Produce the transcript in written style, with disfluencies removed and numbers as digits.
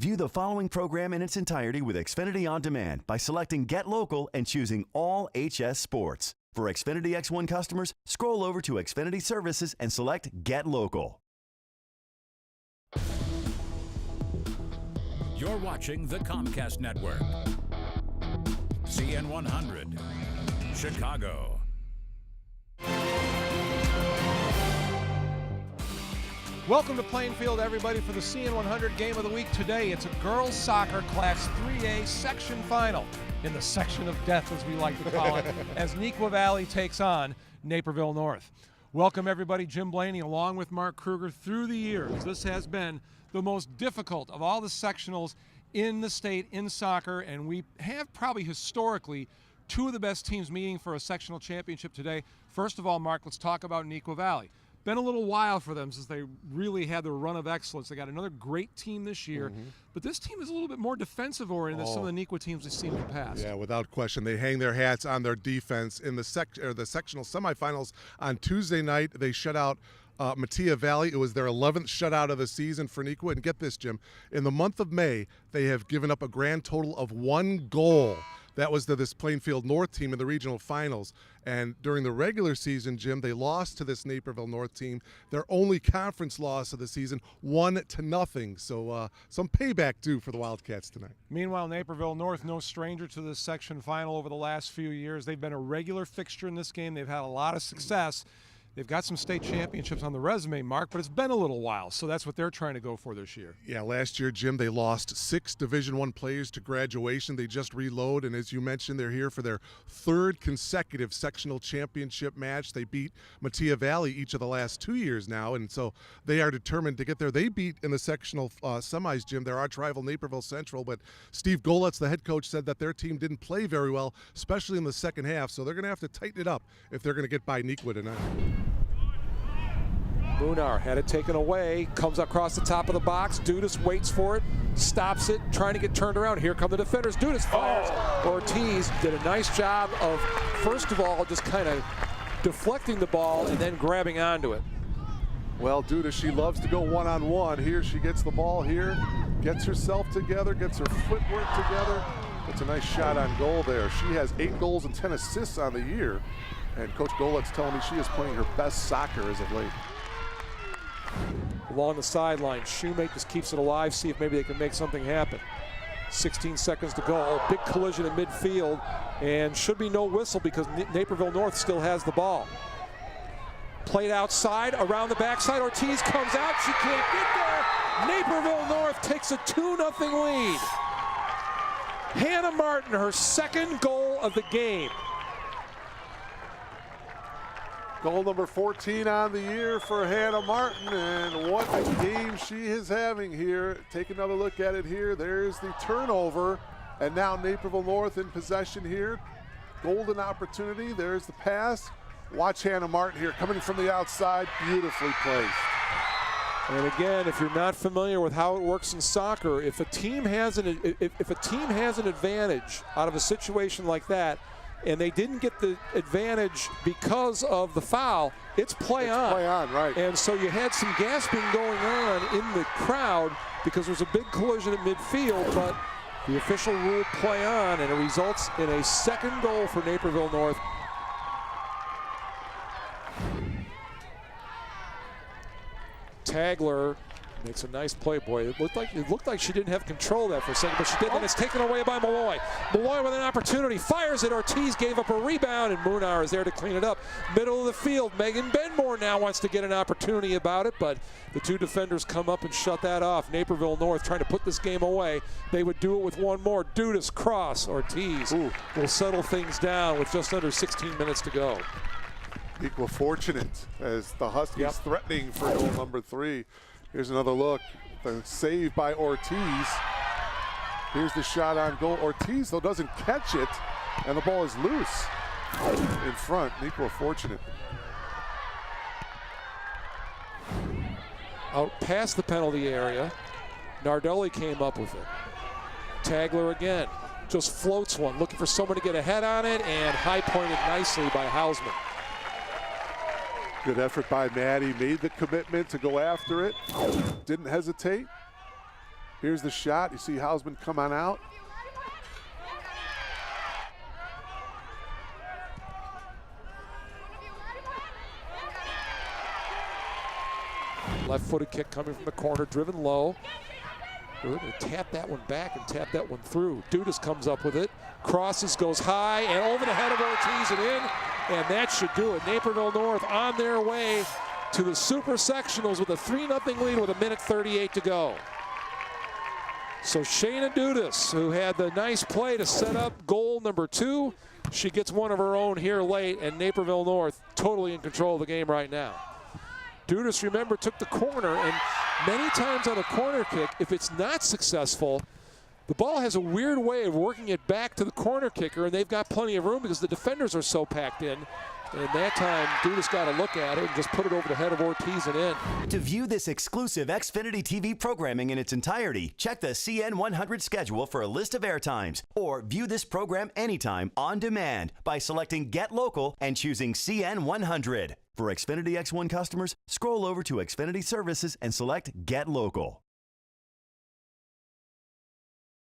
View the following program in its entirety with Xfinity On Demand by selecting Get Local and choosing All HS Sports. For Xfinity X1 customers, scroll over to Xfinity Services and select Get Local. You're watching the Comcast Network. CN100, Chicago. Welcome to Plainfield, everybody, for the CN100 Game of the Week. Today, it's a girls soccer Class 3A section final, in the section of death, as we like to call it, as Neuqua Valley takes on Naperville North. Welcome, everybody. Jim Blaney, along with Mark Kruger. Through the years, this has been the most difficult of all the sectionals in the state in soccer, and we have probably historically two of the best teams meeting for a sectional championship today. First of all, Mark, let's talk about Neuqua Valley. Been a little while for them since they really had their run of excellence. They got another great team this year, but this team is a little bit more defensive-oriented than some of the Neuqua teams we've seen in the past. Yeah, without question. They hang their hats on their defense. In the sectional semifinals on Tuesday night, they shut out Mattia Valley. It was their 11th shutout of the season for Neuqua. And get this, Jim, in the month of May, they have given up a grand total of 1 goal. That was to this Plainfield North team in the regional finals. And during the regular season, Jim, they lost to this Naperville North team. Their only conference loss of the season, 1-0. So some payback due for the Wildcats tonight. Meanwhile, Naperville North, no stranger to this section final over the last few years. They've been a regular fixture in this game. They've had a lot of success. They've got some state championships on the resume, Mark, but it's been a little while, so that's what they're trying to go for this year. Yeah, last year, Jim, they lost 6 Division I players to graduation. They just reload, and as you mentioned, they're here for their 3rd consecutive sectional championship match. They beat Mattia Valley each of the last 2 years now, and so they are determined to get there. They beat in the sectional semis, Jim, their arch-rival Naperville Central, but Steve Goletz, the head coach, said that their team didn't play very well, especially in the second half, so they're going to have to tighten it up if they're going to get by Neuqua tonight. Munar had it taken away, comes across the top of the box. Dudas waits for it, stops it, trying to get turned around. Here come the defenders. Dudas fires. Ortiz did a nice job of, first of all, just kind of deflecting the ball and then grabbing onto it. Well, Dudas, she loves to go one-on-one. Here she gets the ball here, gets herself together, gets her footwork together. It's a nice shot on goal there. She has 8 goals and 10 assists on the year. And Coach Goletz telling me she is playing her best soccer as of late. Along the sideline, Shoemate just keeps it alive, see if maybe they can make something happen. 16 seconds to go. Oh, big collision in midfield, and should be no whistle because Naperville North still has the ball. Played outside, around the backside. Ortiz comes out, she can't get there. Naperville North takes a 2-0 lead. Hannah Martin, her 2nd goal of the game. Goal number 14 on the year for Hannah Martin, and what a game she is having here. Take another look at it here. There's the turnover, and now Naperville North in possession here. Golden opportunity. There's the pass. Watch Hannah Martin here coming from the outside, beautifully placed. And again, if you're not familiar with how it works in soccer, if a team has an advantage out of a situation like that, and they didn't get the advantage because of the foul, it's play on. Play on, right. And so you had some gasping going on in the crowd because there was a big collision at midfield, but the official ruled play on, and it results in a 2nd goal for Naperville North. Tagler makes a nice play, boy. It looked like she didn't have control of that for a second, but she did, and it's taken away by Malloy. Malloy with an opportunity, fires it. Ortiz gave up a rebound, and Munar is there to clean it up. Middle of the field, Megan Benmore now wants to get an opportunity about it, but the 2 defenders come up and shut that off. Naperville North trying to put this game away. They would do it with one more. Dudas cross. Ortiz will settle things down with just under 16 minutes to go. Equal fortunate as the Huskies threatening for goal number 3. Here's another look. The save by Ortiz. Here's the shot on goal. Ortiz, though, doesn't catch it, and the ball is loose in front. Equal fortunate. Out past the penalty area. Nardelli came up with it. Tagler again. Just floats one, looking for someone to get a head on it, and high-pointed nicely by Hausman. Good effort by Maddie. Made the commitment to go after it. Didn't hesitate. Here's the shot. You see Hausman come on out. Left-footed kick coming from the corner, driven low. Good, they tap that one back and tap that one through. Dudas comes up with it, crosses, goes high, and over the head of Ortiz and in, and that should do it. Naperville North on their way to the Super Sectionals with a 3-0 lead with 1:38 to go. So Shayna Dudas, who had the nice play to set up goal number 2, she gets one of her own here late, and Naperville North totally in control of the game right now. Dudas, remember, took the corner, and many times on a corner kick, if it's not successful, the ball has a weird way of working it back to the corner kicker, and they've got plenty of room because the defenders are so packed in. And that time, Dudas got a look at it and just put it over the head of Ortiz and in. To view this exclusive Xfinity TV programming in its entirety, check the CN100 schedule for a list of airtimes, or view this program anytime on demand by selecting Get Local and choosing CN100. For Xfinity X1 customers, scroll over to Xfinity Services and select Get Local.